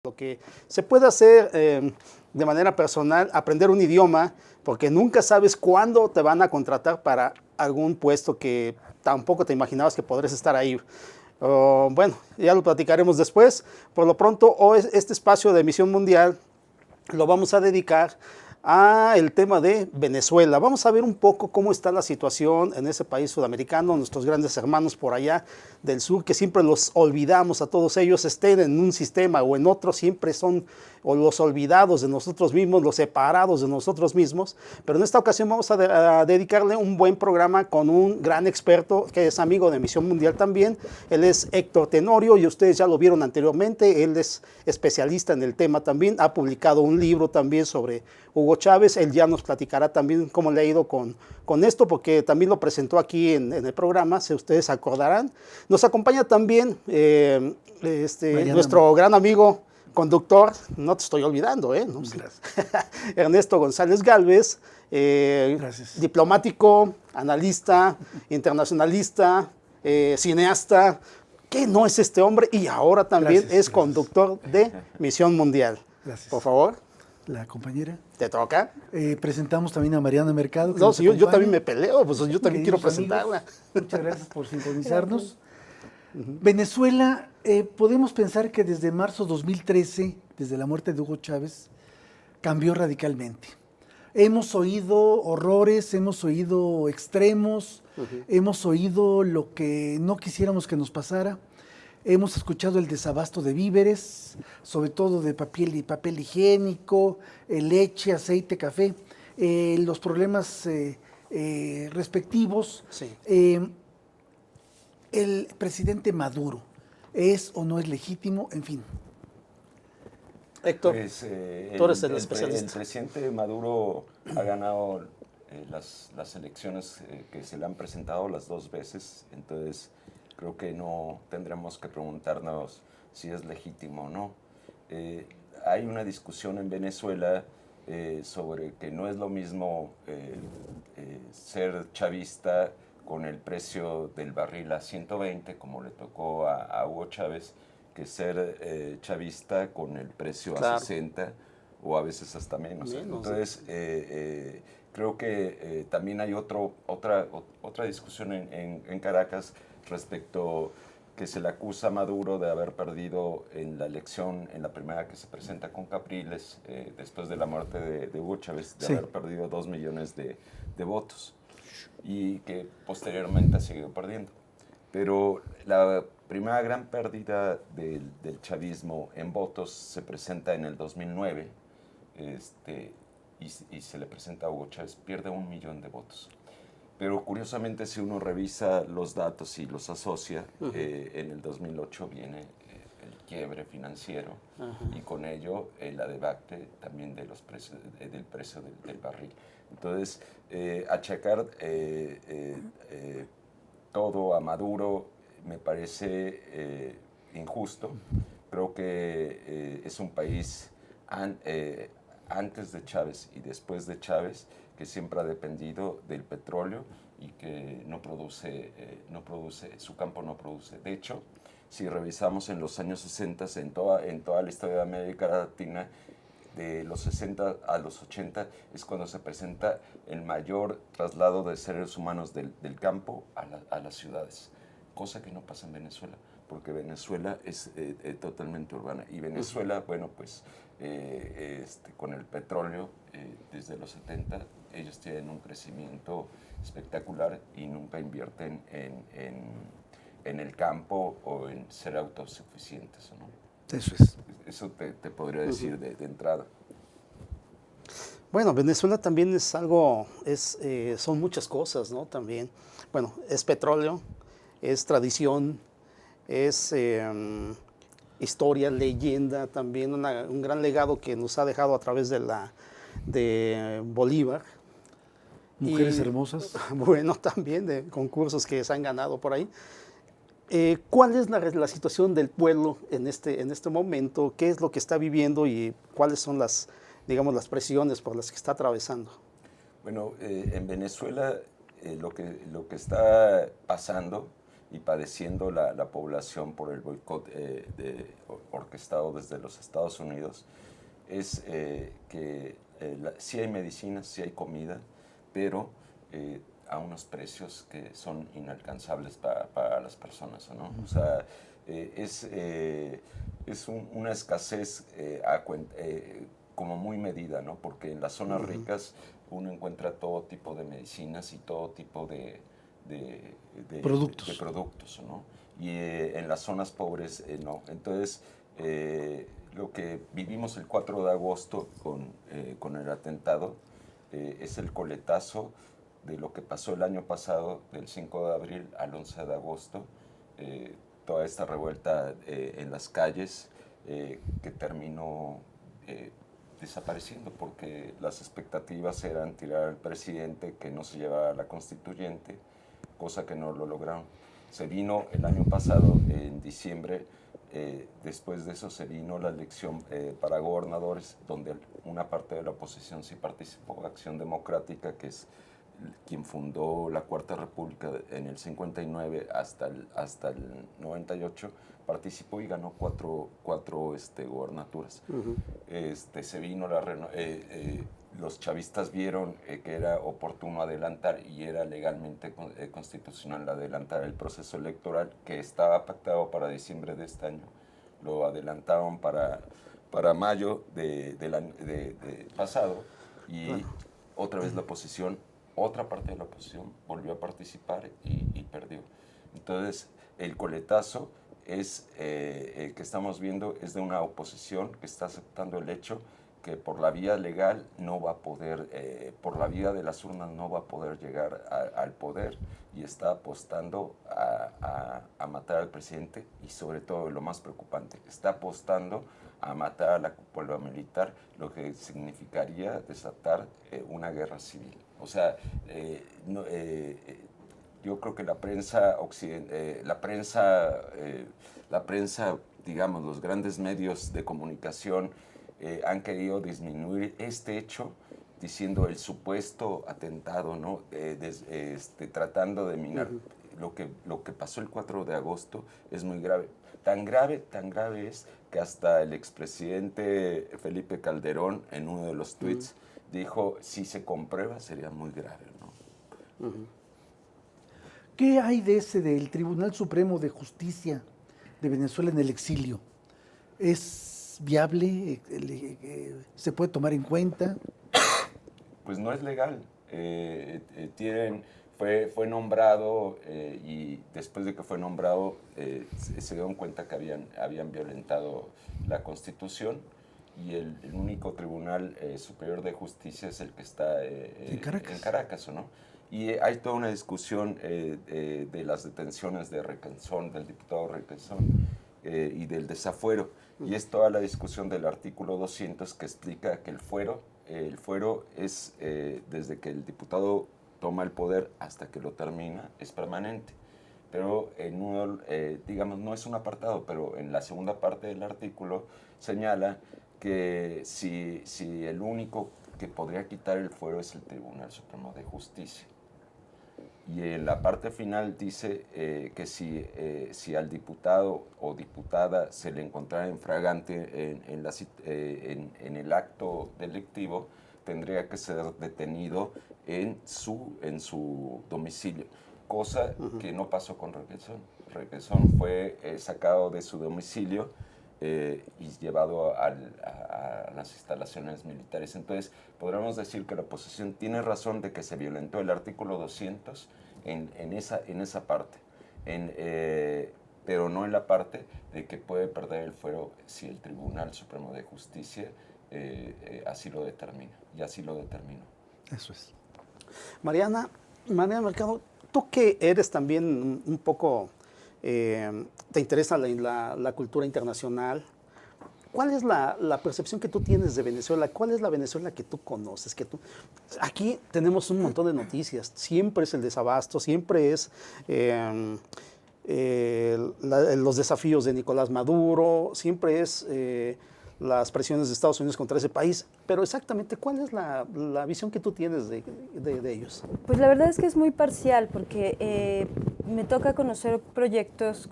Lo que se puede hacer de manera personal, aprender un idioma, porque nunca sabes cuándo te van a contratar para algún puesto que tampoco te imaginabas que podrías estar ahí. Bueno, ya lo platicaremos después. Por lo pronto, hoy este espacio de Misión Mundial lo vamos a dedicar a el tema de Venezuela. Vamos a ver un poco cómo está la situación en ese país sudamericano, nuestros grandes hermanos por allá del sur, que siempre los olvidamos a todos ellos, estén en un sistema o en otro, siempre son o los olvidados de nosotros mismos, los separados de nosotros mismos. Pero en esta ocasión vamos a dedicarle un buen programa con un gran experto que es amigo de Misión Mundial también. Él es Héctor Tenorio y ustedes ya lo vieron anteriormente. Él es especialista en el tema también, ha publicado un libro también sobre Hugo Chávez. Él ya nos platicará también cómo le ha ido con esto, porque también lo presentó aquí en el programa, si ustedes se acordarán. Nos acompaña también nuestro gran amigo, conductor, no te estoy olvidando, ¿no? Ernesto González Gálvez, diplomático, analista, internacionalista, cineasta. ¿Qué no es este hombre? Y ahora también es conductor de Misión Mundial. Gracias. Por favor. La compañera. ¿Te toca? Presentamos también a Mariana Mercado. No, si yo también me peleo, pues yo también quiero presentarla. Amigos, muchas gracias por sintonizarnos. Venezuela, podemos pensar que desde marzo 2013, desde la muerte de Hugo Chávez, cambió radicalmente. Hemos oído horrores, hemos oído extremos, hemos oído lo que no quisiéramos que nos pasara. Hemos escuchado el desabasto de víveres, sobre todo de papel higiénico, leche, aceite, café, los problemas respectivos. Sí. El presidente Maduro, ¿es o no es legítimo? En fin. Héctor, pues, tú eres el especialista. El presidente Maduro ha ganado las elecciones que se le han presentado las dos veces, entonces creo que no tendremos que preguntarnos si es legítimo o no. Hay una discusión en Venezuela sobre que no es lo mismo ser chavista con el precio del barril a 120, como le tocó a Hugo Chávez, que ser chavista con el precio a 60 o a veces hasta menos. Entonces, creo que también hay otra discusión en Caracas respecto que se le acusa a Maduro de haber perdido en la elección, en la primera que se presenta con Capriles, después de la muerte de Hugo Chávez, de haber perdido 2 millones de votos y que posteriormente ha seguido perdiendo. Pero la primera gran pérdida del chavismo en votos se presenta en el 2009 y se le presenta a Hugo Chávez, pierde 1 millón de votos. Pero curiosamente, si uno revisa los datos y los asocia, en el 2008 viene el quiebre financiero y con ello la debacle también de los precios, del precio del barril. Entonces, achacar todo a Maduro me parece injusto. Creo que es un país antes de Chávez y después de Chávez que siempre ha dependido del petróleo y que no produce, su campo no produce. De hecho, si revisamos en los años 60, en toda la historia de América Latina, de los 60 a los 80 es cuando se presenta el mayor traslado de seres humanos del campo a las ciudades, cosa que no pasa en Venezuela, porque Venezuela es totalmente urbana. Y Venezuela, bueno, pues con el petróleo desde los 70, ellos tienen un crecimiento espectacular y nunca invierten en el campo o en ser autosuficientes, ¿no? Eso es. Eso te podría decir de entrada. Bueno, Venezuela también es algo, son muchas cosas, ¿no? También, bueno, es petróleo, es tradición, es historia, leyenda, también un gran legado que nos ha dejado a través de Bolívar. Mujeres hermosas. Bueno, también de concursos que se han ganado por ahí. ¿Cuál es la situación del pueblo en este momento? ¿Qué es lo que está viviendo y cuáles son las presiones por las que está atravesando? Bueno, en Venezuela lo que está pasando y padeciendo la población por el boicot orquestado desde los Estados Unidos, es que sí hay medicinas, sí hay comida, pero a unos precios que son inalcanzables para las personas, ¿no? O sea, es una escasez como muy medida, ¿no? Porque en las zonas ricas uno encuentra todo tipo de medicinas y todo tipo de productos, ¿no? Y en las zonas pobres no. Entonces, lo que vivimos el 4 de agosto con el atentado es el coletazo de lo que pasó el año pasado, del 5 de abril al 11 de agosto, toda esta revuelta en las calles que terminó desapareciendo porque las expectativas eran tirar al presidente, que no se llevara la constituyente, cosa que no lo lograron. Se vino el año pasado, en diciembre, después de eso se vino la elección para gobernadores, donde una parte de la oposición sí participó, Acción Democrática, que es quien fundó la Cuarta República en el 59 hasta el 98, participó y ganó cuatro gobernaturas. Se vino los chavistas vieron que era oportuno adelantar y era legalmente constitucional adelantar el proceso electoral que estaba pactado para diciembre de este año. Lo adelantaron para mayo de pasado y otra vez la oposición, otra parte de la oposición volvió a participar y perdió. Entonces, el coletazo que estamos viendo es de una oposición que está aceptando el hecho que por la vía legal no va a poder, por la vía de las urnas no va a poder llegar al poder y está apostando a matar al presidente y sobre todo, lo más preocupante, está apostando a matar a la cúpula militar, lo que significaría desatar una guerra civil. O sea, yo creo que la prensa, digamos, los grandes medios de comunicación han querido disminuir este hecho diciendo el supuesto atentado, ¿no? Tratando de minar. Lo que pasó el 4 de agosto es muy grave. Tan grave es que hasta el expresidente Felipe Calderón en uno de los tweets dijo, si se comprueba sería muy grave, ¿no? ¿Qué hay del Tribunal Supremo de Justicia de Venezuela en el exilio? ¿Es viable? ¿Se puede tomar en cuenta? Pues no es legal. Fue nombrado y después de que fue nombrado se dieron cuenta que habían violentado la Constitución y el único Tribunal Superior de Justicia es el que está en Caracas, ¿no? Y hay toda una discusión de las detenciones de Requesón, del diputado Requesón y del desafuero. Y es toda la discusión del artículo 200 que explica que el fuero es desde que el diputado toma el poder hasta que lo termina, es permanente. Pero digamos, no es un apartado, pero en la segunda parte del artículo señala que si el único que podría quitar el fuero es el Tribunal Supremo de Justicia. Y en la parte final dice que si al diputado o diputada se le encontrara infragante en el acto delictivo, tendría que ser detenido en su domicilio, cosa que no pasó con Requesón. Requesón fue sacado de su domicilio y llevado a las instalaciones militares. Entonces, podríamos decir que la oposición tiene razón de que se violentó el artículo 200 en esa parte, pero no en la parte de que puede perder el fuero si el Tribunal Supremo de Justicia así lo determina, y así lo determinó. Eso es. Mariana Mercado, tú que eres también un poco, te interesa la cultura internacional, ¿cuál es la percepción que tú tienes de Venezuela? ¿Cuál es la Venezuela que tú conoces? Aquí tenemos un montón de noticias, siempre es el desabasto, siempre es los desafíos de Nicolás Maduro, siempre es las presiones de Estados Unidos contra ese país, pero exactamente, ¿cuál es la visión que tú tienes de ellos? Pues la verdad es que es muy parcial, porque me toca conocer proyectos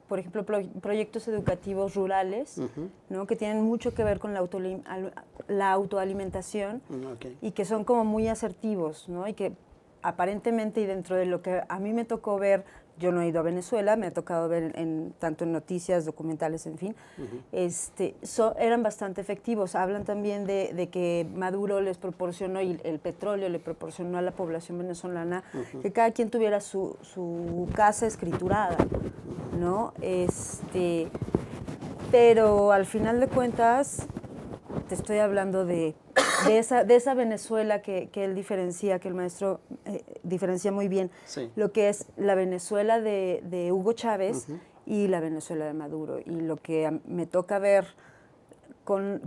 por ejemplo, proyectos educativos rurales, ¿no? Que tienen mucho que ver con la autoalimentación Okay. y que son como muy asertivos, ¿no? Y que aparentemente, y dentro de lo que a mí me tocó ver, yo no he ido a Venezuela, me ha tocado ver tanto en noticias, documentales, en fin, eran bastante efectivos. Hablan también de que Maduro les proporcionó, y el petróleo le proporcionó a la población venezolana, que cada quien tuviera su casa escriturada, ¿no? Pero al final de cuentas, te estoy hablando de esa Venezuela que él diferencia, que el maestro diferencia muy bien, Sí. lo que es la Venezuela de Hugo Chávez y la Venezuela de Maduro. Y lo que me toca ver con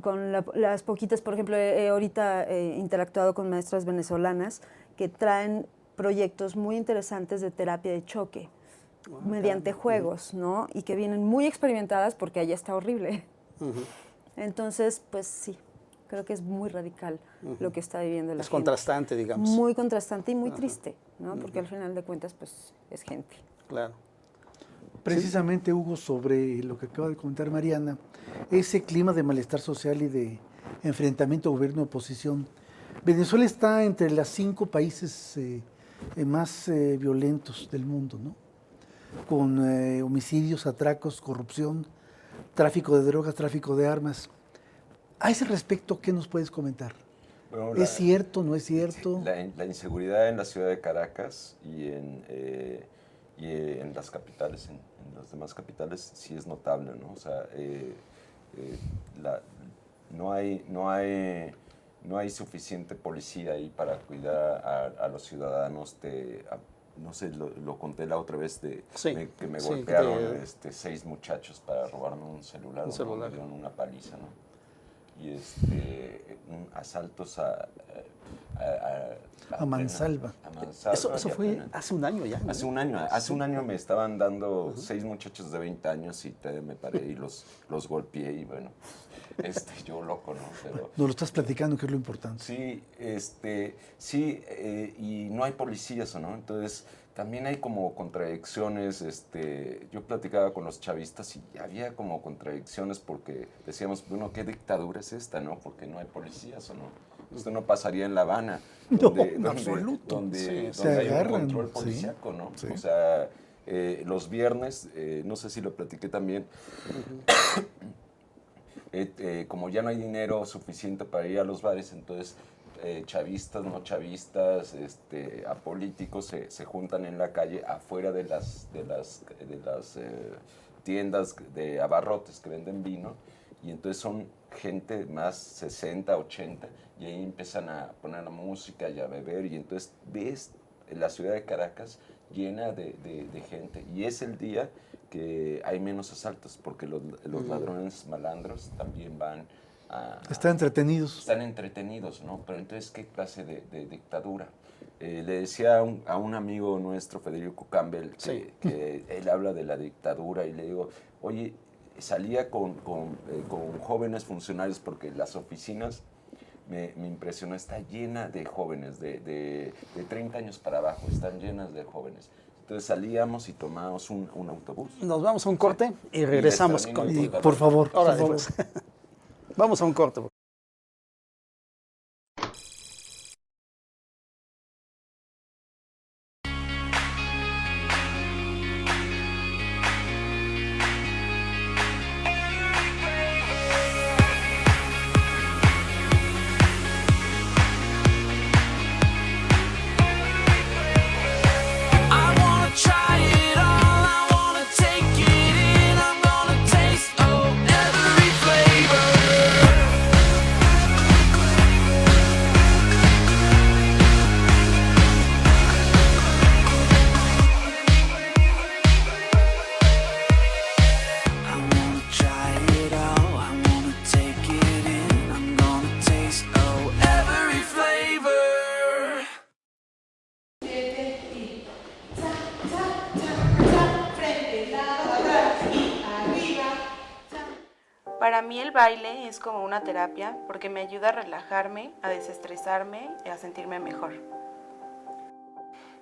las poquitas, por ejemplo, ahorita he interactuado con maestras venezolanas que traen proyectos muy interesantes de terapia de choque mediante juegos, ¿no? Y que vienen muy experimentadas porque allá está horrible. Entonces, pues sí, creo que es muy radical lo que está viviendo la gente. Es contrastante, digamos. Muy contrastante y muy triste, ¿no? Porque al final de cuentas, pues, es gente. Claro. Precisamente, Hugo, sobre lo que acaba de comentar Mariana, ese clima de malestar social y de enfrentamiento gobierno-oposición. Venezuela está entre los 5 países más violentos del mundo, ¿no? Con homicidios, atracos, corrupción, tráfico de drogas, tráfico de armas. A ese respecto, ¿qué nos puedes comentar? Bueno, ¿Es cierto, no es cierto? La inseguridad en la ciudad de Caracas y en las capitales, en las demás capitales, sí es notable, ¿no? O sea, no hay suficiente policía ahí para cuidar a los ciudadanos no sé, lo conté la otra vez que me golpearon 6 muchachos para robarme un celular. ¿No? Me dieron una paliza, ¿no? Y asaltos a mansalva. Eso fue hace un año ya, ¿no? Hace un año me estaban dando 6 muchachos de 20 años y me paré y los golpeé y bueno, yo loco, ¿no? Pero, nos lo estás platicando, que es lo importante. Sí, y no hay policías, ¿no? Entonces, también hay como contradicciones, yo platicaba con los chavistas y había como contradicciones porque decíamos, bueno, ¿qué dictadura es esta, no? Porque no hay policías, ¿o no? Esto no pasaría en La Habana, donde hay un control policíaco, ¿no? Sí. O sea, los viernes, no sé si lo platiqué también, como ya no hay dinero suficiente para ir a los bares, entonces chavistas, no chavistas, apolíticos se juntan en la calle afuera de las tiendas de abarrotes que venden vino, y entonces son gente más 60, 80, y ahí empiezan a poner la música y a beber, y entonces ves la ciudad de Caracas llena de gente, y es el día que hay menos asaltos, porque los ladrones malandros también van Están entretenidos. Están entretenidos, ¿no? Pero entonces, ¿qué clase de dictadura? Le decía a un amigo nuestro, Federico Campbell, que él habla de la dictadura, y le digo, oye, salía con jóvenes funcionarios, porque las oficinas, me impresionó, está llena de jóvenes, de 30 años para abajo, están llenas de jóvenes. Entonces salíamos y tomábamos un autobús. Nos vamos a un corte y regresamos contigo. Por favor, Ahora, por favor. pues. Vamos a un corte. Para mí el baile es como una terapia porque me ayuda a relajarme, a desestresarme y a sentirme mejor.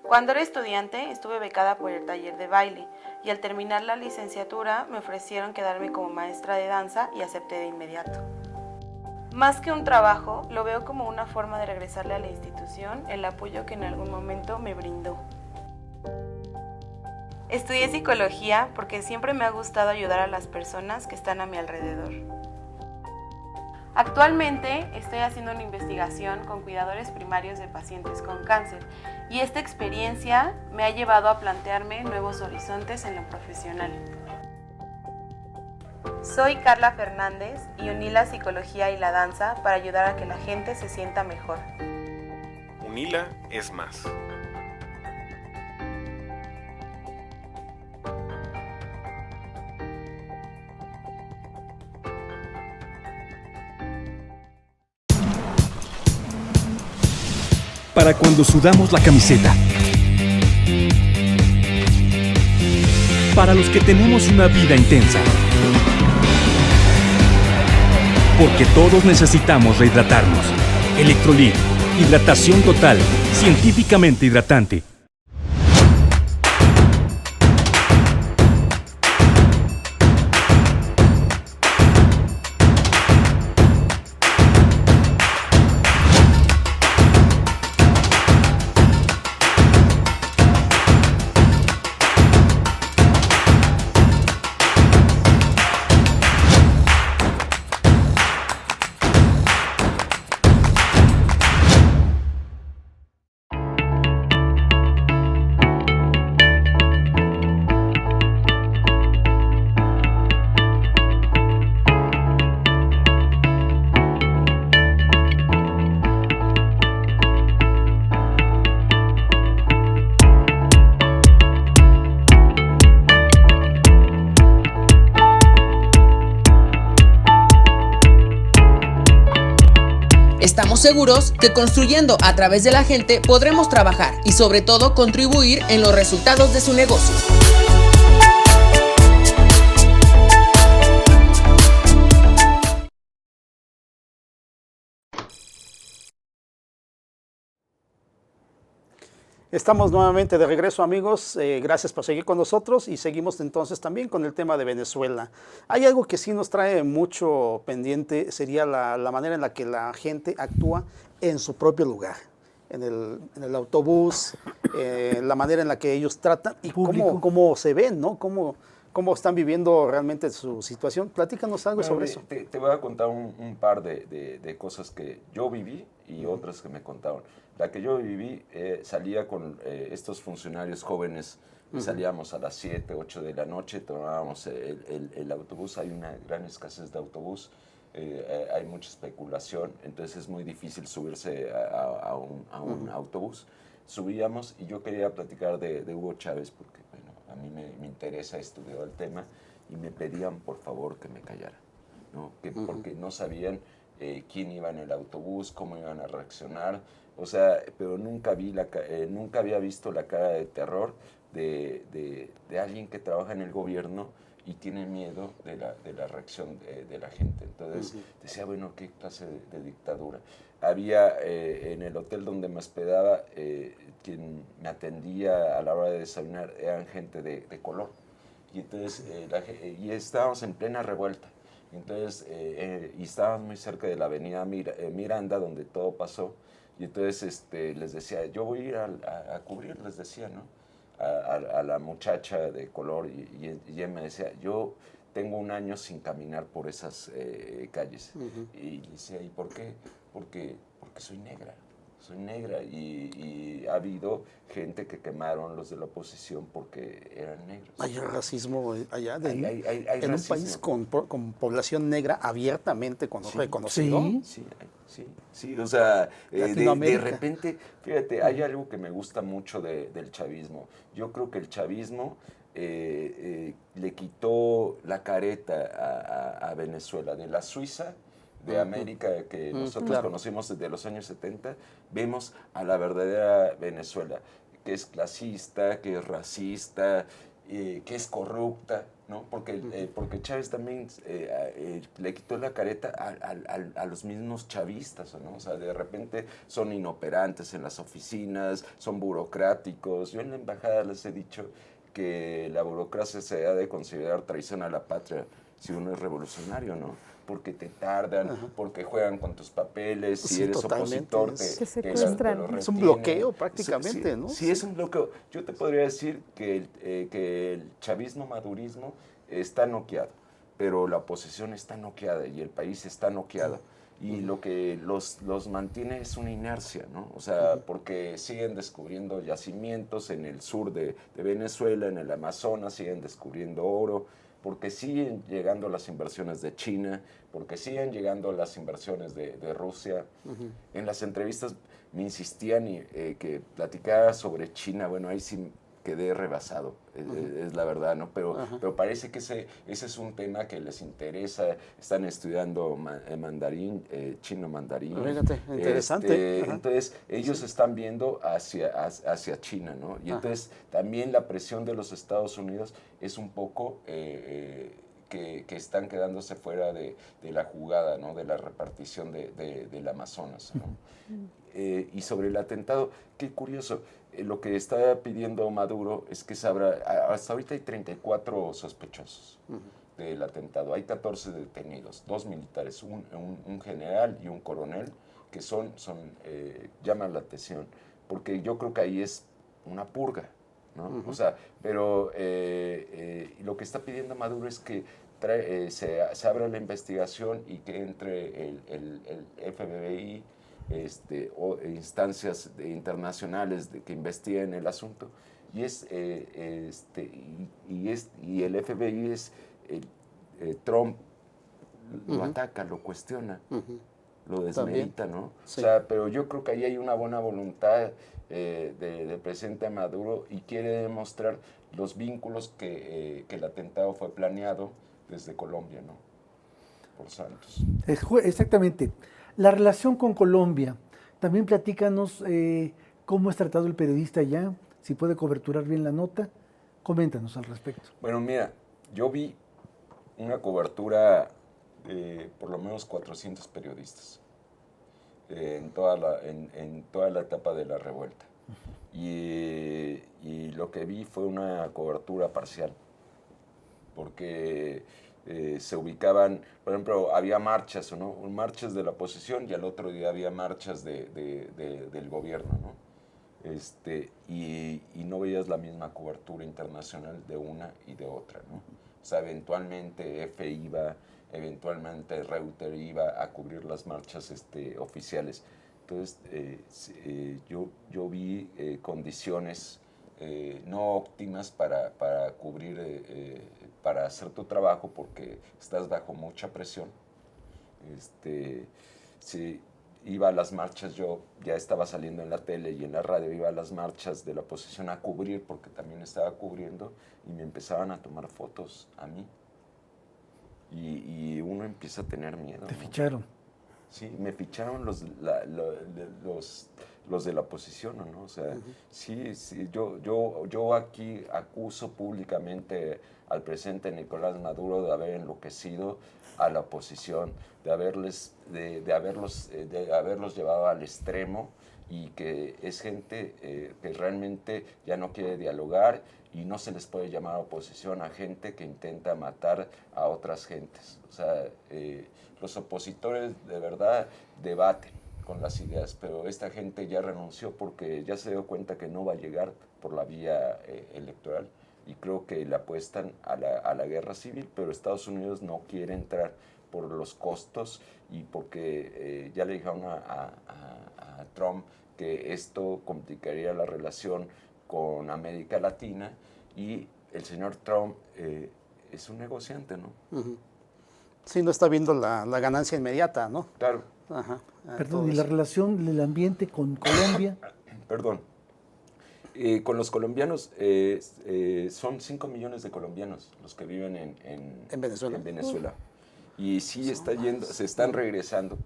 Cuando era estudiante estuve becada por el taller de baile y al terminar la licenciatura me ofrecieron quedarme como maestra de danza y acepté de inmediato. Más que un trabajo, lo veo como una forma de regresarle a la institución el apoyo que en algún momento me brindó. Estudié psicología porque siempre me ha gustado ayudar a las personas que están a mi alrededor. Actualmente estoy haciendo una investigación con cuidadores primarios de pacientes con cáncer y esta experiencia me ha llevado a plantearme nuevos horizontes en lo profesional. Soy Carla Fernández y uní la psicología y la danza para ayudar a que la gente se sienta mejor. UNILA es más. Para cuando sudamos la camiseta. Para los que tenemos una vida intensa. Porque todos necesitamos rehidratarnos. Electrolit, hidratación total, científicamente hidratante. Estamos seguros que construyendo a través de la gente podremos trabajar y sobre todo contribuir en los resultados de su negocio. Estamos nuevamente de regreso, amigos. Gracias por seguir con nosotros y seguimos entonces también con el tema de Venezuela. Hay algo que sí nos trae mucho pendiente, sería la manera en la que la gente actúa en su propio lugar, en el autobús, la manera en la que ellos tratan y cómo se ven, ¿no? Cómo están viviendo realmente su situación. Platícanos algo sobre eso. Te voy a contar un par de cosas que yo viví y otras que me contaron. La que yo viví, salía con estos funcionarios jóvenes, salíamos a las 7, 8 de la noche, tomábamos el autobús, hay una gran escasez de autobús, hay mucha especulación, entonces es muy difícil subirse a un autobús. Subíamos y yo quería platicar de Hugo Chávez porque bueno, a mí me interesa estudiar el tema y me pedían por favor que me callara, ¿no? Porque no sabían quién iba en el autobús, cómo iban a reaccionar. O sea, pero nunca había visto la cara de terror de alguien que trabaja en el gobierno y tiene miedo de la reacción de la gente. Entonces decía, bueno, ¿qué clase de dictadura? Había en el hotel donde me hospedaba, quien me atendía a la hora de desayunar, eran gente de color. Y entonces y estábamos en plena revuelta. Entonces, y estábamos muy cerca de la avenida Miranda, donde todo pasó. Y entonces les decía, yo voy a ir a cubrir, les decía, ¿no? A la muchacha de color y ella me decía, yo tengo 1 año sin caminar por esas calles. Y decía, ¿y por qué? Porque soy negra. Soy negra y ha habido gente que quemaron los de la oposición porque eran negros. Hay racismo allá, hay en racismo. Un país con población negra abiertamente reconocido. Sí, o sea, de Latinoamérica. repente, fíjate, hay algo que me gusta mucho del chavismo. Yo creo que el chavismo le quitó la careta a Venezuela, de la Suiza, de América que nosotros conocimos desde los años 70, vemos a la verdadera Venezuela, que es clasista, que es racista, que es corrupta, ¿no? Porque Chávez también le quitó la careta a los mismos chavistas, ¿no? O sea, de repente son inoperantes en las oficinas, son burocráticos. Yo en la embajada les he dicho que la burocracia se ha de considerar traición a la patria si uno es revolucionario, ¿no? Porque te tardan, porque juegan con tus papeles, si Sí, eres totalmente. opositor Te te secuestran. lo Es un retienen. bloqueo prácticamente, ¿no? Sí, es un bloqueo. Yo te podría decir que el chavismo, madurismo está noqueado, pero la oposición está noqueada y el país está noqueado. Y lo que los mantiene es una inercia, ¿no? O sea, porque siguen descubriendo yacimientos en el sur de Venezuela, en el Amazonas, siguen descubriendo oro, porque siguen llegando las inversiones de China, porque siguen llegando las inversiones de Rusia. En las entrevistas me insistían que platicara sobre China. Bueno, ahí sí quedé rebasado, es la verdad, ¿no? Pero parece que ese es un tema que les interesa. Están estudiando mandarín, chino mandarín. Fíjate, interesante. Entonces, ellos están viendo hacia China, ¿no? Y entonces, también la presión de los Estados Unidos es un poco que están quedándose fuera de la jugada, ¿no? De la repartición del Amazonas, ¿no? Y sobre el atentado, qué curioso, lo que está pidiendo Maduro es que se abra, hasta ahorita hay 34 sospechosos del atentado, hay 14 detenidos, 2 militares, un general y un coronel, que llaman la atención, porque yo creo que ahí es una purga, ¿no? O sea, pero lo que está pidiendo Maduro es que se abra la investigación y que entre el FBI, o instancias internacionales que investiguen el asunto, y el FBI Trump lo ataca, lo cuestiona, lo desmerita, ¿no? Sí. O sea, pero yo creo que ahí hay una buena voluntad del presidente Maduro, y quiere demostrar los vínculos que el atentado fue planeado desde Colombia, ¿no? Por Santos. Exactamente. La relación con Colombia, también platícanos cómo es tratado el periodista allá, si puede coberturar bien la nota, coméntanos al respecto. Bueno, mira, yo vi una cobertura de por lo menos 400 periodistas en toda la etapa de la revuelta. Y lo que vi fue una cobertura parcial, porque se ubicaban, por ejemplo, había marchas, ¿no? Marchas de la oposición, y al otro día había marchas del gobierno, ¿no? Y no veías la misma cobertura internacional de una y de otra, ¿no? O sea, eventualmente EFE iba, eventualmente Reuters iba a cubrir las marchas oficiales. Entonces, yo vi condiciones no óptimas para cubrir, para hacer tu trabajo, porque estás bajo mucha presión. Si iba a las marchas, yo ya estaba saliendo en la tele y en la radio, iba a las marchas de la oposición a cubrir, porque también estaba cubriendo, y me empezaban a tomar fotos a mí. Y uno empieza a tener miedo. Te ¿no? ficharon. Sí, me ficharon los de la oposición, ¿no? O sea, sí, yo aquí acuso públicamente al presidente Nicolás Maduro de haber enloquecido a la oposición, de haberlos llevado al extremo, y que es gente que realmente ya no quiere dialogar, y no se les puede llamar oposición a gente que intenta matar a otras gentes. O sea, los opositores de verdad debaten con las ideas, pero esta gente ya renunció porque ya se dio cuenta que no va a llegar por la vía electoral, y creo que le apuestan a la guerra civil, pero Estados Unidos no quiere entrar por los costos, y porque ya le dijeron a Trump que esto complicaría la relación con América Latina, y el señor Trump es un negociante, ¿no? Sí, no está viendo la ganancia inmediata, ¿no? Claro. Ajá. Perdón, ¿y la relación del ambiente con Colombia? Perdón. Con los colombianos, son 5 millones de colombianos los que viven en Venezuela. Y sí está yendo, se están regresando,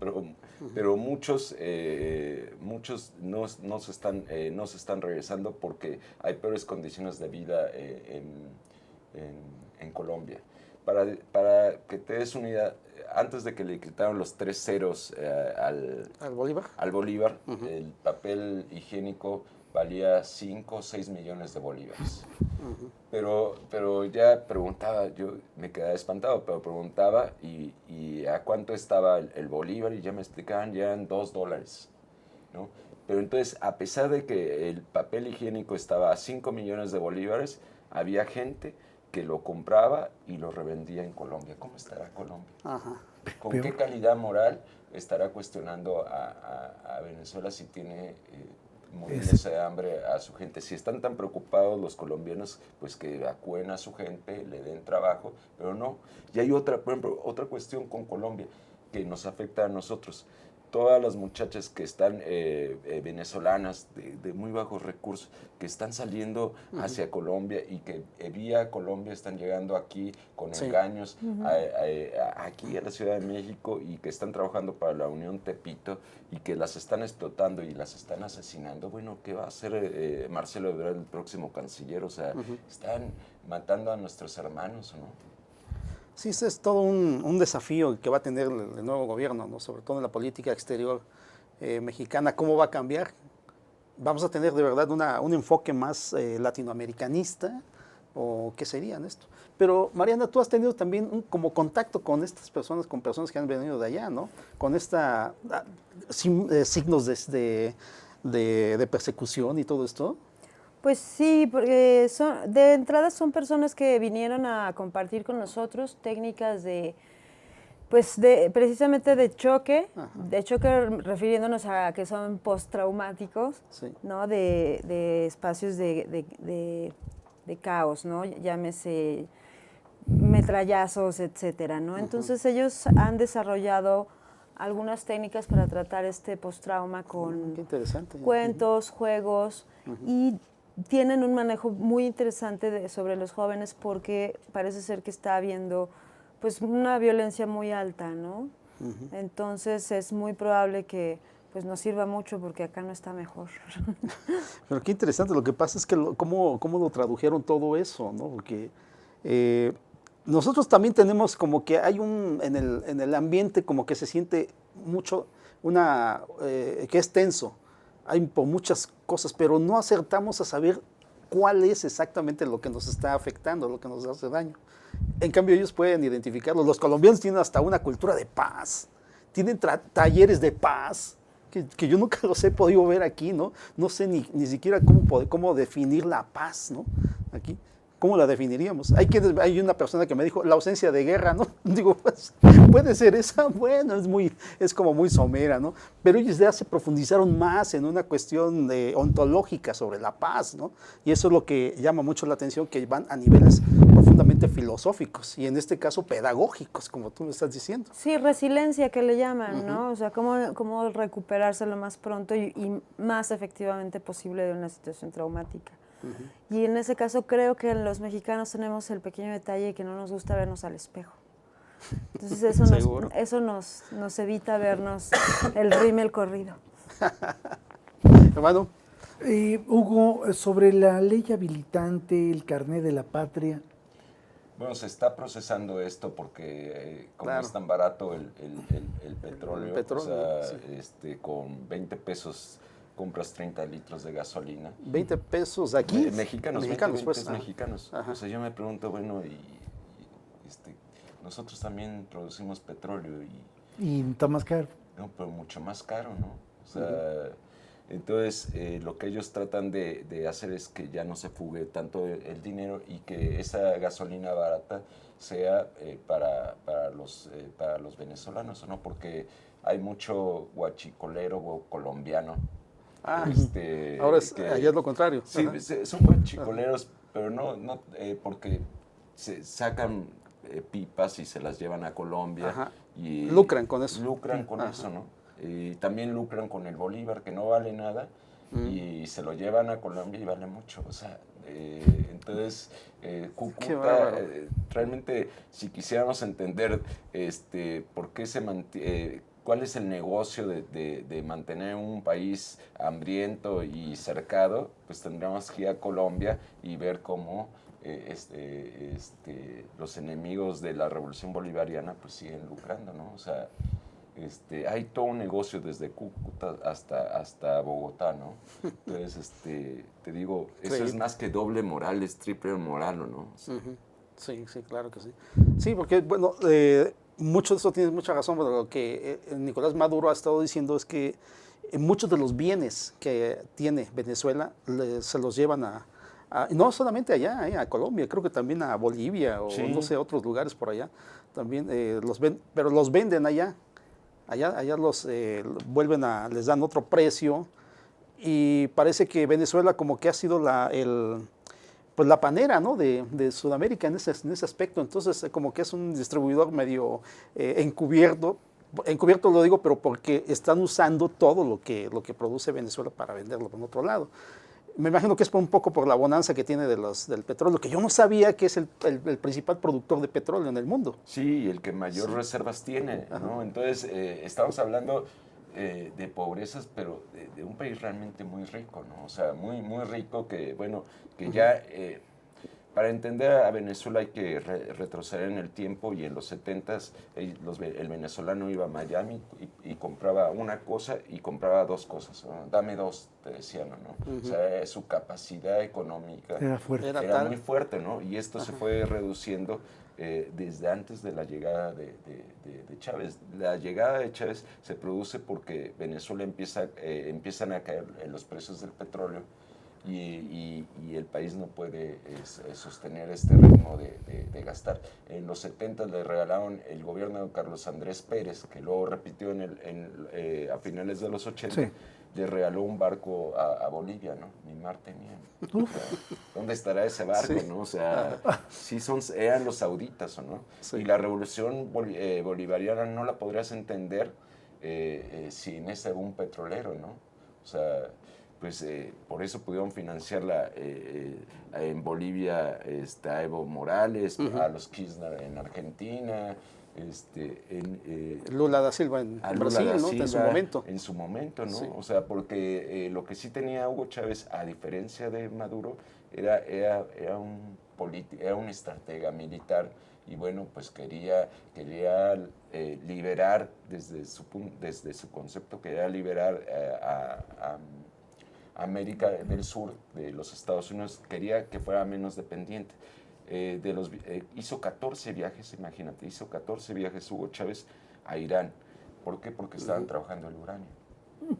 pero muchos no se están regresando porque hay peores condiciones de vida en Colombia. Para que te des una idea, antes de que le quitaron los 3 ceros al Bolívar, el papel higiénico valía 5 o 6 millones de bolívares. Pero ya preguntaba, yo me quedaba espantado, pero preguntaba y a cuánto estaba el bolívar y ya me explicaban, ya eran $2, ¿no? Pero entonces, a pesar de que el papel higiénico estaba a 5 millones de bolívares, había gente que lo compraba y lo revendía en Colombia. ¿Cómo estará Colombia? Ajá. ¿Con qué calidad moral estará cuestionando a Venezuela si tiene morirse de hambre a su gente? Si están tan preocupados los colombianos, pues que acúen a su gente, le den trabajo, pero no. Y hay otra, por ejemplo, otra cuestión con Colombia que nos afecta a nosotros. Todas las muchachas que están venezolanas de muy bajos recursos, que están saliendo hacia Colombia y que vía Colombia están llegando aquí con engaños, aquí a la Ciudad de México, y que están trabajando para la Unión Tepito y que las están explotando y las están asesinando. Bueno, ¿qué va a hacer Marcelo Ebrard, el próximo canciller? O sea, están matando a nuestros hermanos, ¿no? Sí, ese es todo un desafío que va a tener el nuevo gobierno, ¿no? Sobre todo en la política exterior mexicana. ¿Cómo va a cambiar? ¿Vamos a tener de verdad un enfoque más latinoamericanista? ¿O qué sería en esto? Pero, Mariana, tú has tenido también como contacto con estas personas, con personas que han venido de allá, ¿no? Con signos de persecución y todo esto. Pues sí, porque de entrada son personas que vinieron a compartir con nosotros técnicas precisamente de choque refiriéndonos a que son postraumáticos, Sí. ¿no? De espacios de caos, ¿no? Llámese metrallazos, etcétera, ¿no? Entonces ellos han desarrollado algunas técnicas para tratar este postrauma con Qué interesante. cuentos, juegos, y tienen un manejo muy interesante sobre los jóvenes porque parece ser que está habiendo pues una violencia muy alta, ¿no? Entonces es muy probable que pues nos sirva mucho porque acá no está mejor. Pero qué interesante, lo que pasa es que cómo lo tradujeron todo eso, ¿no? Porque nosotros también tenemos como que hay en el ambiente como que se siente mucho, que es tenso. Hay por muchas cosas, pero no acertamos a saber cuál es exactamente lo que nos está afectando, lo que nos hace daño. En cambio, ellos pueden identificarlo. Los colombianos tienen hasta una cultura de paz, tienen talleres de paz, que yo nunca los he podido ver aquí, ¿no? No sé ni siquiera cómo definir la paz, ¿no? Aquí. ¿Cómo la definiríamos? Hay una persona que me dijo, la ausencia de guerra, ¿no? Digo, pues, puede ser esa, bueno, es como muy somera, ¿no? Pero ellos ya se profundizaron más en una cuestión ontológica sobre la paz, ¿no? Y eso es lo que llama mucho la atención, que van a niveles profundamente filosóficos y en este caso pedagógicos, como tú me estás diciendo. Sí, resiliencia que le llaman, ¿no? O sea, cómo recuperarse lo más pronto y más efectivamente posible de una situación traumática. Y en ese caso creo que los mexicanos tenemos el pequeño detalle que no nos gusta vernos al espejo. Entonces eso nos evita vernos el rímel corrido. Hermano. Hugo, sobre la ley habilitante, el carné de la patria. Bueno, se está procesando esto porque como es tan barato el petróleo, o sea, sí. Con 20 pesos compras 30 litros de gasolina. 20 pesos aquí. Mexicanos, pues. Mexicanos. Ajá. O sea, yo me pregunto, bueno, nosotros también producimos petróleo y está más caro. No, pero mucho más caro, ¿no? O sea, entonces lo que ellos tratan de hacer es que ya no se fugue tanto el dinero y que esa gasolina barata sea para los venezolanos, ¿no? Porque hay mucho guachicolero colombiano. Ahora allá es lo contrario. Sí, son guachicoleros, pero no porque se sacan pipas y se las llevan a Colombia. Ajá. Y lucran con eso. Lucran con eso, ¿no? Y también lucran con el bolívar, que no vale nada, y se lo llevan a Colombia y vale mucho. O sea, Entonces, Qué Cúcuta, bárbaro. realmente, si quisiéramos entender por qué cuál es el negocio de mantener un país hambriento y cercado, pues tendríamos que ir a Colombia y ver cómo los enemigos de la revolución bolivariana pues siguen lucrando, ¿no? O sea, hay todo un negocio desde Cúcuta hasta Bogotá, ¿no? Entonces, te digo, eso es Increíble. más que doble moral, es triple moral, ¿no? O sea, Ujú. Sí, sí, claro que sí. Sí, porque, bueno, mucho de eso tienes mucha razón, pero lo que Nicolás Maduro ha estado diciendo es que muchos de los bienes que tiene Venezuela se los llevan no solamente allá, a Colombia, creo que también a Bolivia o Sí. no sé, otros lugares por allá. También pero los venden allá. Allá los les dan otro precio y parece que Venezuela como que ha sido pues la panera, ¿no? de Sudamérica en ese aspecto. Entonces como que es un distribuidor medio encubierto. Encubierto lo digo, pero porque están usando todo lo que produce Venezuela para venderlo por otro lado. Me imagino que es un poco por la bonanza que tiene del petróleo, que yo no sabía que es el principal productor de petróleo en el mundo. sí, el que mayor reservas tiene, ¿no? Entonces, estamos hablando de pobrezas, pero de un país realmente muy rico, ¿no? O sea, muy, muy rico que, bueno, que ya... Para entender a Venezuela hay que retroceder en el tiempo y en los 70s el venezolano iba a Miami y compraba una cosa y compraba dos cosas, ¿no? Dame dos, te decían, ¿no? O sea, su capacidad económica Era fuerte. Era era tal. muy fuerte, ¿no? Y esto se fue reduciendo desde antes de la llegada de Chávez. La llegada de Chávez se produce porque Venezuela empiezan a caer los precios del petróleo y el país no puede sostener este ritmo de gastar. En los 70 le regalaron el gobierno de Carlos Andrés Pérez, que luego repitió a finales de los 80, Sí. le regaló un barco a Bolivia, ¿no? Ni mar tenían. O sea, ¿dónde estará ese barco, Sí. no? O sea, sí eran los sauditas, ¿o no? Sí. Y la revolución bolivariana no la podrías entender sin ese boom petrolero, ¿no? O sea, pues por eso pudieron financiarla en Bolivia a Evo Morales, a los Kirchner en Argentina, Lula da Silva en a Lula Brasil, da ¿no? En su Silva momento. En su momento, ¿no? Sí. O sea, porque lo que sí tenía Hugo Chávez, a diferencia de Maduro, era un estratega militar y bueno, pues quería liberar desde su concepto, quería liberar a América del Sur, de los Estados Unidos, quería que fuera menos dependiente. Hizo 14 viajes, imagínate, hizo 14 viajes Hugo Chávez a Irán. ¿Por qué? Porque estaban trabajando el uranio,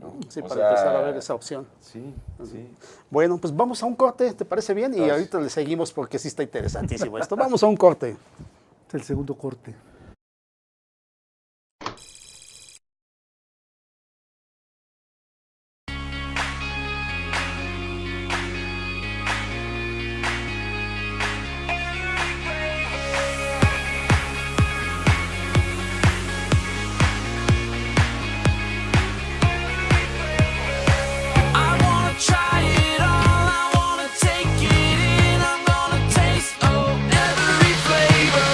¿no? Sí, O para sea, empezar a ver esa opción. Sí, sí. Bueno, pues vamos a un corte, ¿te parece bien? Y Gracias. ahorita le seguimos porque sí está interesantísimo esto. Vamos a un corte. Es el segundo corte. I wanna try it all, I wanna take it in, I'm gonna taste every flavor.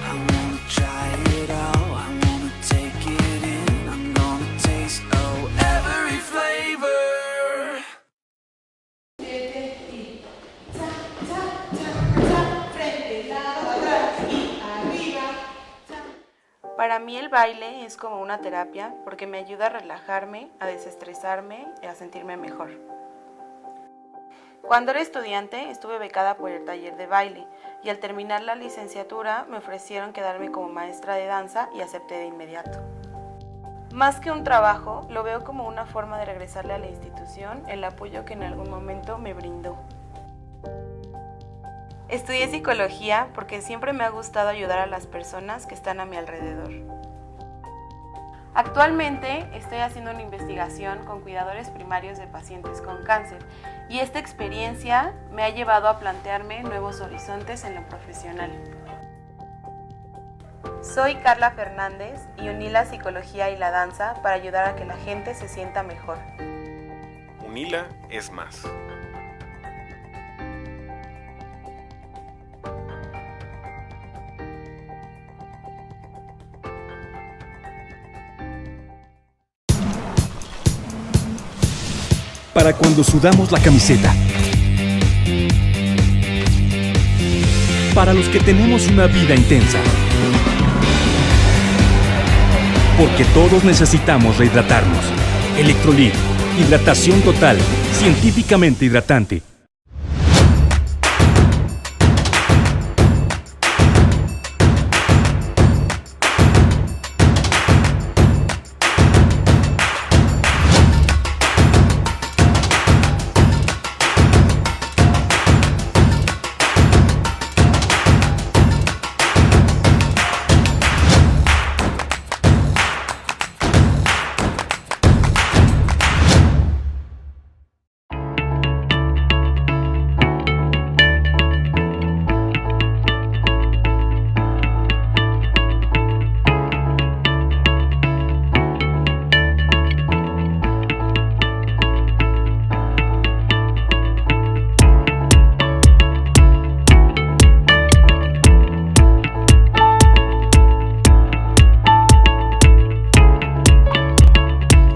I wanna try it all, I wanna take it in, I'm gonna taste every flavor. Para mí el baile es como una terapia porque me ayuda a relajarme, a desestresarme y a sentirme mejor. Cuando era estudiante estuve becada por el taller de baile y al terminar la licenciatura me ofrecieron quedarme como maestra de danza y acepté de inmediato. Más que un trabajo, lo veo como una forma de regresarle a la institución el apoyo que en algún momento me brindó. Estudié psicología porque siempre me ha gustado ayudar a las personas que están a mi alrededor. Actualmente estoy haciendo una investigación con cuidadores primarios de pacientes con cáncer y esta experiencia me ha llevado a plantearme nuevos horizontes en lo profesional. Soy Carla Fernández y uní la psicología y la danza para ayudar a que la gente se sienta mejor. UNILA es más. Para cuando sudamos la camiseta. Para los que tenemos una vida intensa. Porque todos necesitamos rehidratarnos. Electrolit, hidratación total, científicamente hidratante.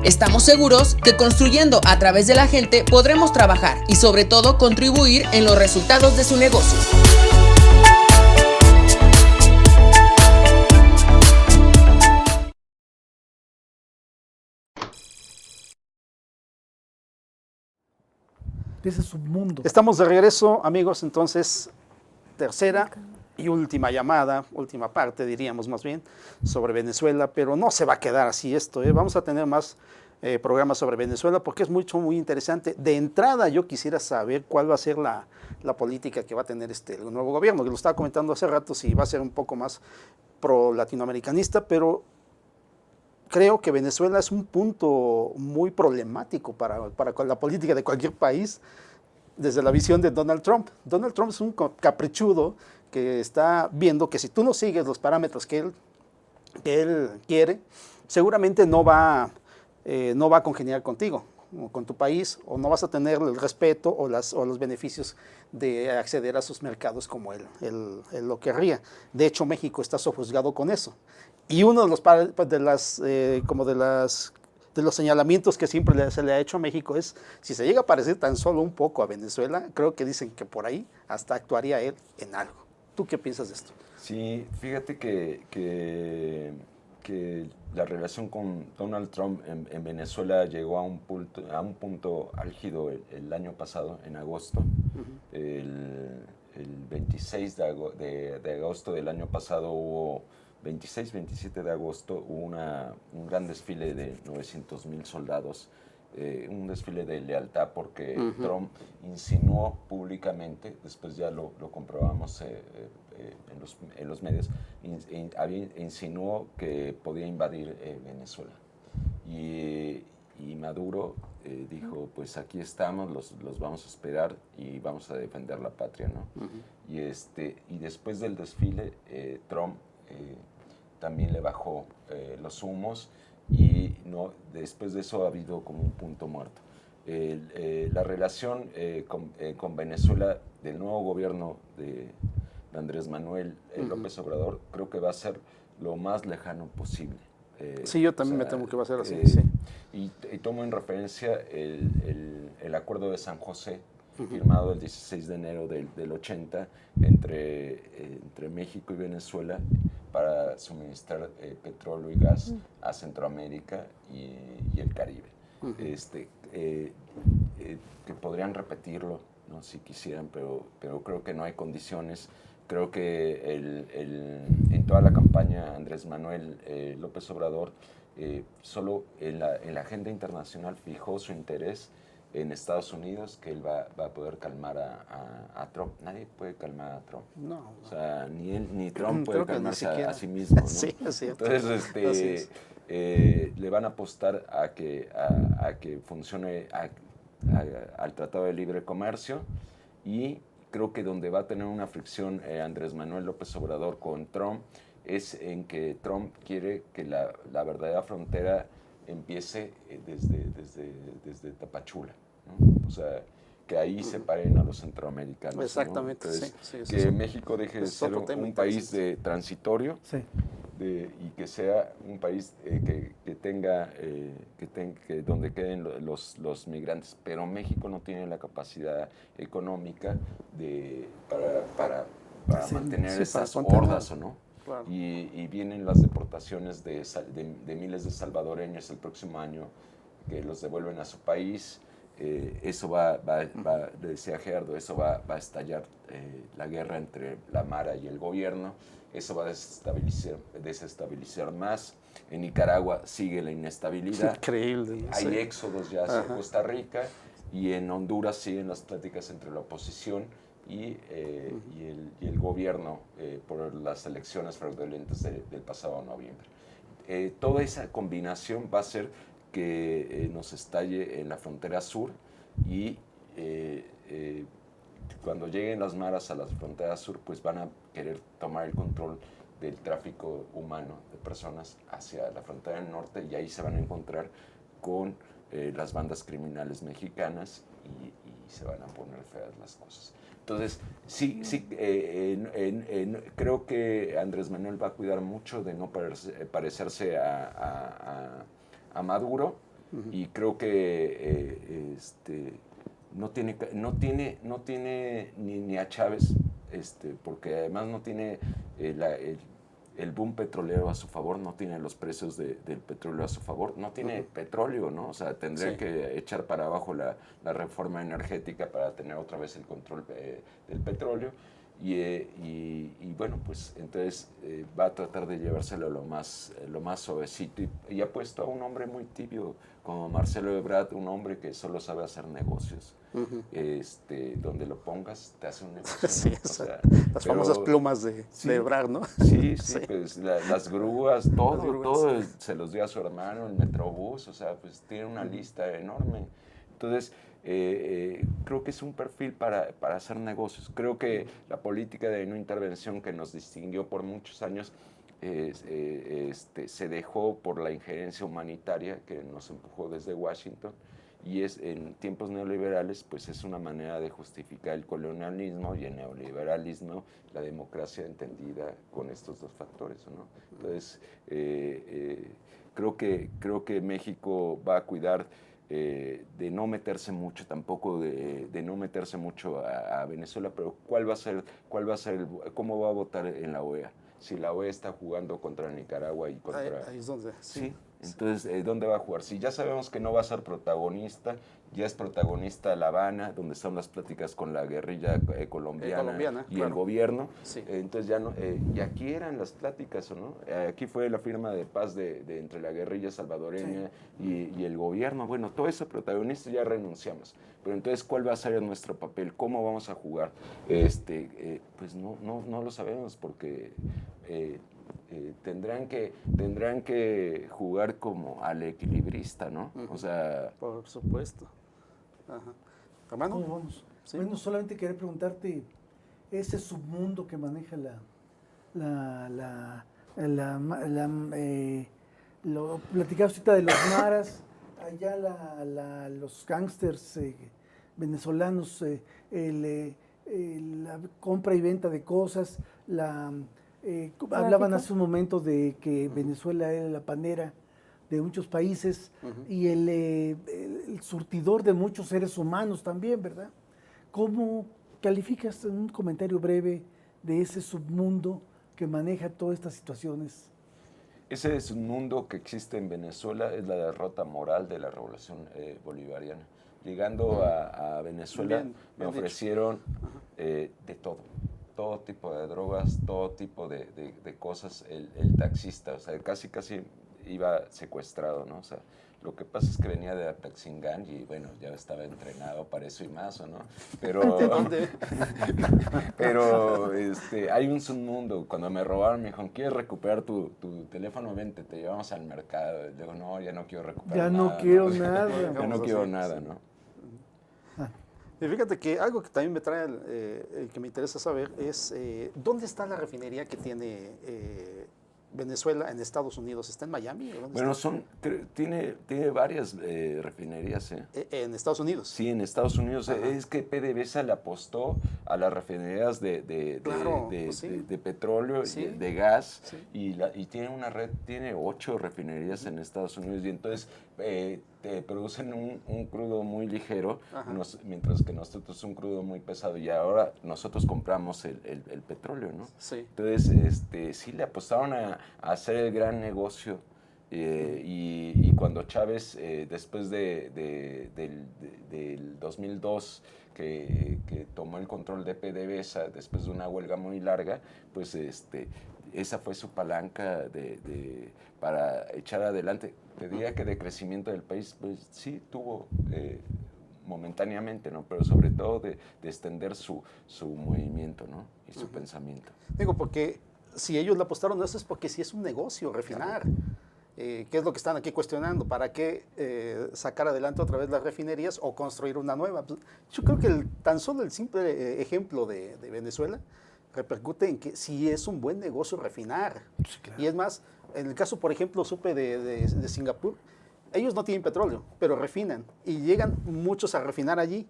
Estamos seguros que construyendo a través de la gente podremos trabajar y sobre todo contribuir en los resultados de su negocio. De ese submundo. Estamos de regreso, amigos, entonces, tercera y última llamada, última parte, diríamos más bien, sobre Venezuela, pero no se va a quedar así esto, ¿eh? Vamos a tener más programas sobre Venezuela porque es muy interesante. De entrada, yo quisiera saber cuál va a ser la política que va a tener el nuevo gobierno, que lo estaba comentando hace rato, si va a ser un poco más pro-latinoamericanista, pero creo que Venezuela es un punto muy problemático para la política de cualquier país desde la visión de Donald Trump. Donald Trump es un caprichudo que está viendo que si tú no sigues los parámetros que él quiere, seguramente no va a congeniar contigo o con tu país, o no vas a tener el respeto o los beneficios de acceder a sus mercados como él lo querría. De hecho, México está sojuzgado con eso. Y uno de los señalamientos que siempre se le ha hecho a México es, si se llega a parecer tan solo un poco a Venezuela, creo que dicen que por ahí hasta actuaría él en algo. ¿Tú qué piensas de esto? Sí, fíjate que la relación con Donald Trump en Venezuela llegó a un punto álgido el año pasado, en agosto. El 26 de agosto del año pasado hubo 26-27 de agosto hubo un gran desfile de 900,000 soldados, un desfile de lealtad porque Trump insinuó públicamente, después ya lo comprobamos en los medios, insinuó que podía invadir Venezuela. Y Maduro dijo, pues aquí estamos, los vamos a esperar y vamos a defender la patria, ¿no? Y después del desfile, Trump también le bajó los humos y después de eso ha habido como un punto muerto. La relación con Venezuela del nuevo gobierno de Andrés Manuel López Obrador creo que va a ser lo más lejano posible. Sí, yo también me temo que va a ser así. Sí. Y tomo en referencia el acuerdo de San José, firmado el 16 de enero del 80 entre México y Venezuela para suministrar petróleo y gas a Centroamérica y el Caribe. Que podrían repetirlo, ¿no? Si quisieran, pero creo que no hay condiciones. Creo que en toda la campaña Andrés Manuel López Obrador solo en la agenda internacional fijó su interés en Estados Unidos, que él va a poder calmar a Trump. Nadie puede calmar a Trump. No. O sea, ni él ni Trump puede calmarse a sí mismo, ¿no? Sí, es cierto. Entonces, le van a apostar a que funcione al Tratado de Libre Comercio, y creo que donde va a tener una fricción Andrés Manuel López Obrador con Trump es en que Trump quiere que la verdadera frontera empiece desde Tapachula, ¿no? O sea, que ahí separen a los centroamericanos, ¿no? Exactamente, Entonces, sí, que México deje de es ser otro tema un país interesante. transitorio Sí. y que sea un país que tenga, donde queden los migrantes. Pero México no tiene la capacidad económica para Sí, mantener sí, esas para contener. hordas, ¿o no? Claro. Y vienen las deportaciones de miles de salvadoreños el próximo año que los devuelven a su país. Eso decía Gerardo, eso va a estallar la guerra entre la Mara y el gobierno. Eso va a desestabilizar más. En Nicaragua sigue la inestabilidad. Increíble, ¿no? Hay Sí. éxodos ya hacia Ajá. Costa Rica, y en Honduras siguen las pláticas entre la oposición y el gobierno por las elecciones fraudulentas del pasado noviembre. Toda esa combinación va a hacer que nos estalle en la frontera sur, y cuando lleguen las maras a la frontera sur, pues van a querer tomar el control del tráfico humano de personas hacia la frontera del norte, y ahí se van a encontrar con las bandas criminales mexicanas y se van a poner feas las cosas. Entonces, sí, creo que Andrés Manuel va a cuidar mucho de no parecerse a Maduro, y creo que no tiene ni a Chávez, porque además no tiene el boom petrolero a su favor, no tiene los precios del petróleo a su favor, no tiene petróleo, ¿no? O sea, tendría que echar para abajo la reforma energética para tener otra vez el control del petróleo. Y bueno, pues entonces va a tratar de llevárselo lo más suavecito, y ha puesto a un hombre muy tibio como Marcelo Ebrard, un hombre que solo sabe hacer negocios. Donde lo pongas te hace un negocio, ¿no? Sí, O sea, las famosas plumas de Ebrard, ¿no? Sí, Sí. pues las grúas, todo grúas, sí. se los dio a su hermano, el Metrobús, o sea, pues tiene una lista enorme. Entonces, creo que es un perfil para hacer negocios. Creo que la política de no intervención que nos distinguió por muchos años se dejó por la injerencia humanitaria que nos empujó desde Washington, y en tiempos neoliberales pues es una manera de justificar el colonialismo, y el neoliberalismo la democracia entendida con estos dos factores, ¿no? Entonces, creo que México va a cuidar de no meterse mucho, tampoco de no meterse mucho a Venezuela, pero cómo va a votar en la OEA. Si la OEA está jugando contra Nicaragua y contra... Ahí es donde, Sí, entonces, ¿dónde va a jugar? Si ya sabemos que no va a ser protagonista, ya es protagonista La Habana, donde están las pláticas con la guerrilla colombiana y el gobierno. Sí. Entonces ya no, y aquí eran las pláticas, ¿o no? Aquí fue la firma de paz entre la guerrilla salvadoreña y el gobierno. Bueno, todo ese protagonista ya renunciamos. Pero entonces, ¿cuál va a ser nuestro papel? ¿Cómo vamos a jugar? Pues no lo sabemos, porque tendrán que jugar como al equilibrista, ¿no? O sea... Por supuesto. Ajá. Hermano. ¿Cómo vamos? Sí. Bueno, solamente quería preguntarte, ese submundo que maneja lo platicabas ahorita de los maras, allá los gángsters venezolanos, la compra y venta de cosas, hablaban hace un momento de que Venezuela era la panera de muchos países y el surtidor de muchos seres humanos también, ¿verdad? ¿Cómo calificas en un comentario breve de ese submundo que maneja todas estas situaciones? Ese es un mundo que existe en Venezuela, es la derrota moral de la revolución bolivariana. Llegando a Venezuela me ofrecieron de todo tipo de drogas, todo tipo de cosas. El taxista, o sea, casi iba secuestrado, ¿no? O sea, lo que pasa es que venía de Apaxingán y bueno, ya estaba entrenado para eso y más, ¿o no? Pero, ¿De dónde? pero hay un submundo. Cuando me robaron, me dijeron, ¿quieres recuperar tu teléfono? Vente, te llevamos al mercado. Y digo, no, ya no quiero recuperar nada. Ya no quiero ¿no? nada. Ya no quiero nada, ¿no? Y fíjate que algo que también me trae, que me interesa saber es, ¿dónde está la refinería que tiene Venezuela en Estados Unidos? ¿Está en Miami? ¿O dónde Bueno, está? tiene varias refinerías. En Estados Unidos. Sí, en Estados Unidos. Ajá. Es que PDVSA le apostó a las refinerías Claro, pues sí. de petróleo, Sí. de gas, Sí. y tiene una red, tiene 8 refinerías en Estados Unidos, y entonces te producen un crudo muy ligero, Ajá. mientras que nosotros un crudo muy pesado, y ahora nosotros compramos el petróleo, ¿no? Sí. Entonces, sí le apostaron a hacer el gran negocio, y cuando Chávez, después del 2002, que tomó el control de PDVSA, después de una huelga muy larga, pues esa fue su palanca para echar adelante. Te diría que de crecimiento del país, pues sí tuvo momentáneamente, ¿no? Pero sobre todo de extender su movimiento, ¿no? Y su pensamiento. Digo, porque si ellos le apostaron a eso es porque sí es un negocio refinar. ¿Qué es lo que están aquí cuestionando? ¿Para qué sacar adelante otra vez las refinerías o construir una nueva? Pues, yo creo que tan solo el simple ejemplo de Venezuela repercute en que sí es un buen negocio refinar. Sí, claro. Y es más, en el caso, por ejemplo, supe de Singapur, ellos no tienen petróleo, pero refinan. Y llegan muchos a refinar allí.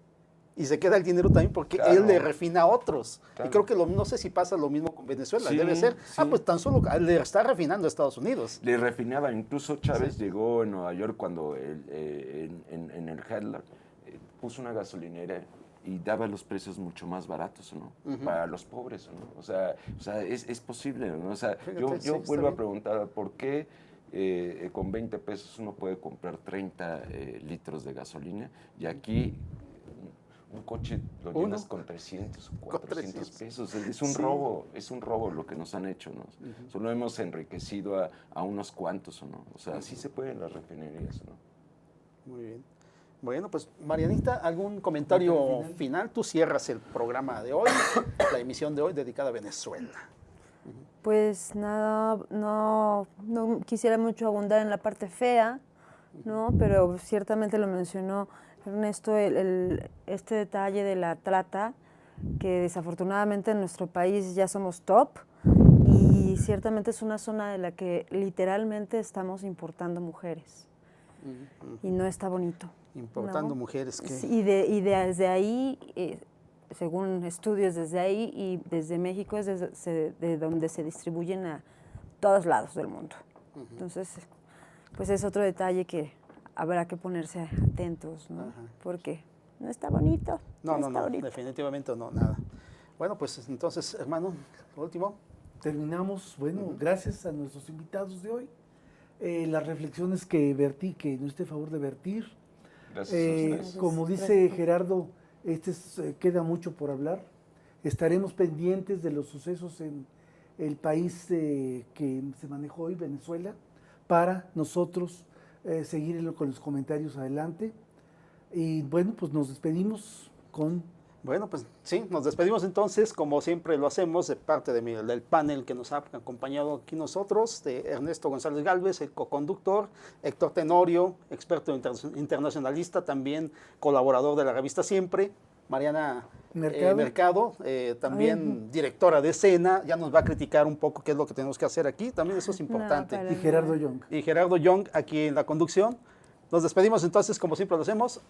Y se queda el dinero también porque Claro. él le refina a otros. Claro. Y creo que no sé si pasa lo mismo con Venezuela. Sí, Debe ser. sí. Pues tan solo le está refinando a Estados Unidos. Le refinaba, incluso Chávez llegó en Nueva York cuando en el Headland puso una gasolinera y daba los precios mucho más baratos, ¿no? Para los pobres, ¿no? O sea es posible, ¿no? O sea, Fíjate, yo sí, está vuelvo a bien. preguntar, ¿por qué con 20 pesos uno puede comprar 30 litros de gasolina? Y aquí un coche lo Uno. llenas con 300 o 400 300. pesos. Es un Sí. robo lo que nos han hecho, ¿no? Solo hemos enriquecido a unos cuantos, ¿no? O sea, así se pueden las refinerías, ¿no? Muy bien. Bueno, pues Marianita, ¿algún comentario final? Tú cierras el programa de hoy, la emisión de hoy dedicada a Venezuela. Pues nada, no quisiera mucho abundar en la parte fea, ¿no? Pero ciertamente lo mencionó Ernesto, este detalle de la trata, que desafortunadamente en nuestro país ya somos top, y ciertamente es una zona de la que literalmente estamos importando mujeres. Y no está bonito. Importando ¿no? mujeres que... Sí, y desde ahí, según estudios desde ahí y desde México es de donde se distribuyen a todos lados del mundo. Entonces, pues es otro detalle que habrá que ponerse atentos, ¿no? Porque no está bonito. No, está bonito. definitivamente no, nada. Bueno, pues entonces, hermano, lo último. Terminamos, bueno, gracias a nuestros invitados de hoy. Las reflexiones que vertí, que no esté a favor de vertir. Gracias a ustedes. Como dice Gerardo, queda mucho por hablar. Estaremos pendientes de los sucesos en el país que se manejó hoy, Venezuela, para nosotros seguir con los comentarios adelante. Y bueno, pues nos despedimos con... Bueno, pues sí, nos despedimos entonces, como siempre lo hacemos, de parte del panel que nos ha acompañado aquí nosotros, de Ernesto González Gálvez, el coconductor, Héctor Tenorio, experto internacionalista, también colaborador de la revista Siempre, Mariana Mercado, también directora de escena, ya nos va a criticar un poco qué es lo que tenemos que hacer aquí, también eso es importante. para y Gerardo Young. Y Gerardo Young aquí en la conducción. Nos despedimos entonces, como siempre lo hacemos.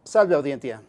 Salve audiencia.